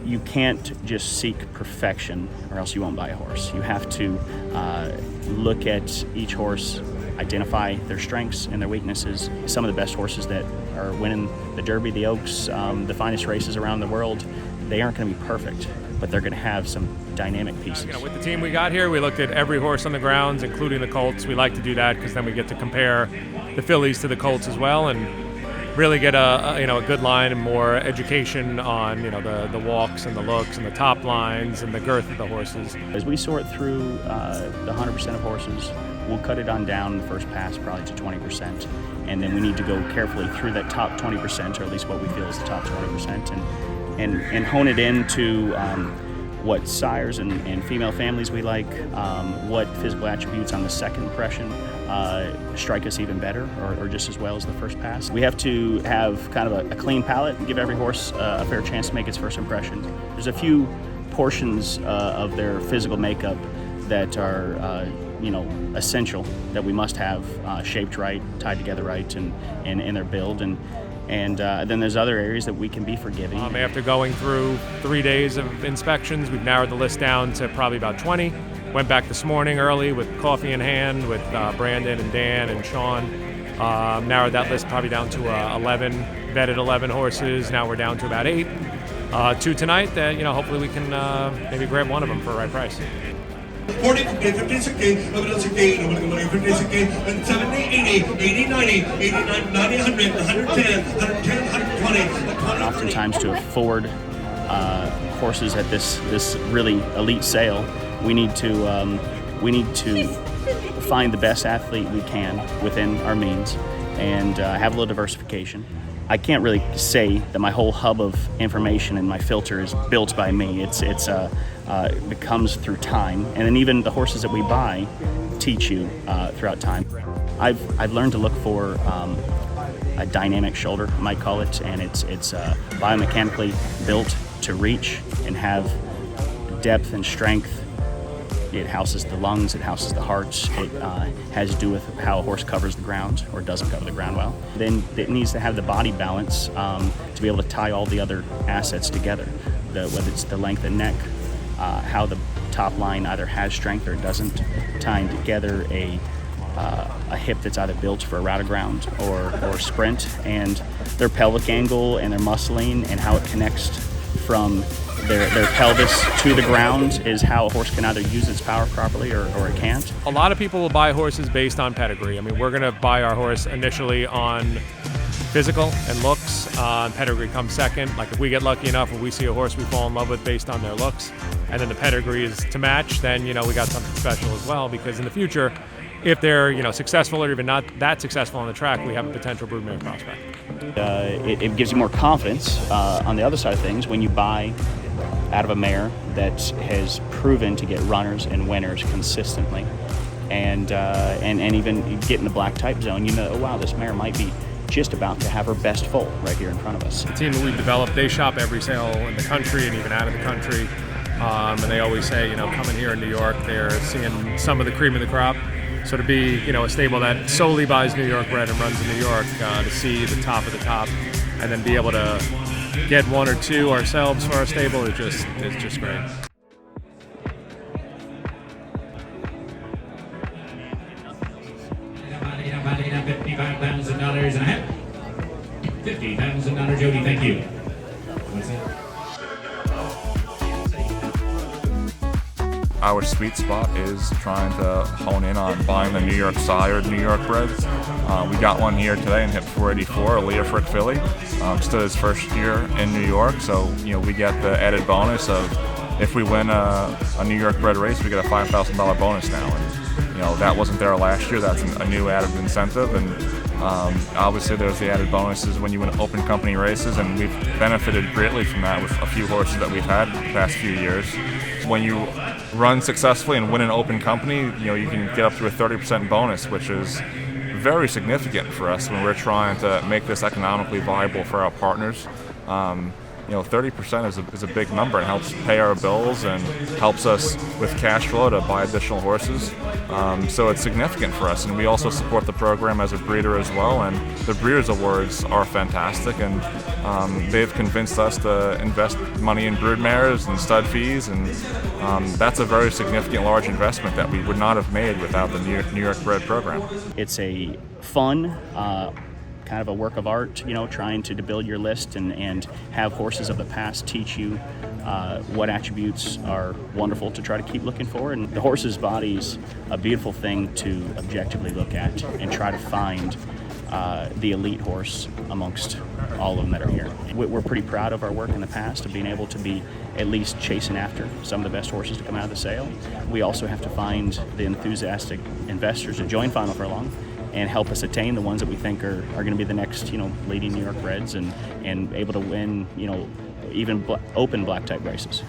you can't just seek perfection or else you won't buy a horse. You have to look at each horse, identify their strengths and their weaknesses. Some of the best horses that are winning the Derby, the Oaks, the finest races around the world, they aren't going to be perfect, but they're going to have some dynamic pieces. With the team we got here, we looked at every horse on the grounds, including the colts. We like to do that because then we get to compare the fillies to the colts as well, and really get a good line and more education on the walks and the looks and the top lines and the girth of the horses. As we sort through the 100% of horses, we'll cut it on down the first pass probably to 20%, and then we need to go carefully through that top 20%, or at least what we feel is the top 20%, and hone it into what sires and female families we like, what physical attributes on the second impression strike us even better or just as well as the first pass. We have to have kind of a clean palate and give every horse a fair chance to make its first impression. There's a few portions of their physical makeup that are essential, that we must have shaped right, tied together right, and in their build, and then there's other areas that we can be forgiving. After going through 3 days of inspections, we've narrowed the list down to probably about 20. Went back this morning early with coffee in hand with Brandon and Dan and Sean. Narrowed that list probably down to 11, vetted 11 horses. Now we're down to about 8. 2 tonight that hopefully we can maybe grab one of them for the right price. 40, 50, 60, 60, 50, 60, 70, 80, 80, 90, 89, 90, 100, 110, 110, 120. Oftentimes to afford horses at this really elite sale, we need to find the best athlete we can within our means and have a little diversification. I can't really say that my whole hub of information and my filter is built by me. It comes through time, and then even the horses that we buy teach you throughout time. I've learned to look for a dynamic shoulder, I might call it, and it's biomechanically built to reach and have depth and strength. It houses the lungs, it houses the heart, it has to do with how a horse covers the ground or doesn't cover the ground well. Then it needs to have the body balance to be able to tie all the other assets together, whether it's the length and neck, how the top line either has strength or doesn't, tying together a hip that's either built for a route of ground or sprint, and their pelvic angle and their muscling and how it connects from their pelvis to the ground is how a horse can either use its power properly or it can't. A lot of people will buy horses based on pedigree. I mean, we're going to buy our horse initially on physical and looks. Pedigree comes second. Like if we get lucky enough and we see a horse we fall in love with based on their looks, and then the pedigree is to match, then we got something special as well, because in the future, if they're successful or even not that successful on the track, we have a potential broodmare prospect. It gives you more confidence on the other side of things when you buy out of a mare that has proven to get runners and winners consistently, and even get in the black type zone. Oh wow, this mare might be just about to have her best foal right here in front of us. The team that we've developed, they shop every sale in the country and even out of the country, and they always say, coming here in New York, they're seeing some of the cream of the crop. So to be, a stable that solely buys New York bred and runs in New York, to see the top of the top, and then be able to get 1 or 2 ourselves for our stable is just great. $55,000 and a half. $50,000, Jody. Thank you. Our sweet spot is trying to hone in on buying the New York sired New York breds. We got one here today and hit 484, a Leah Frick filly. Stood his first year in New York, so we get the added bonus of if we win a New York bred race, we get a $5,000 bonus now. And that wasn't there last year. That's a new added incentive, and obviously there's the added bonuses when you win open company races, and we've benefited greatly from that with a few horses that we've had the past few years. When you run successfully and win an open company, you can get up to a 30% bonus, which is very significant for us when we're trying to make this economically viable for our partners. 30% is a big number and helps pay our bills and helps us with cash flow to buy additional horses. So it's significant for us, and we also support the program as a breeder as well. And the Breeders' Awards are fantastic, and they've convinced us to invest money in brood mares and stud fees, and that's a very significant, large investment that we would not have made without the New York Bred program. It's a fun, kind of a work of art, trying to build your list and have horses of the past teach you what attributes are wonderful to try to keep looking for. And the horse's body's a beautiful thing to objectively look at and try to find the elite horse amongst all of them that are here. We're pretty proud of our work in the past, of being able to be at least chasing after some of the best horses to come out of the sale. We also have to find the enthusiastic investors to join Final Furlong and help us attain the ones that we think are going to be the next, leading New York Breds and able to win, even open black type races.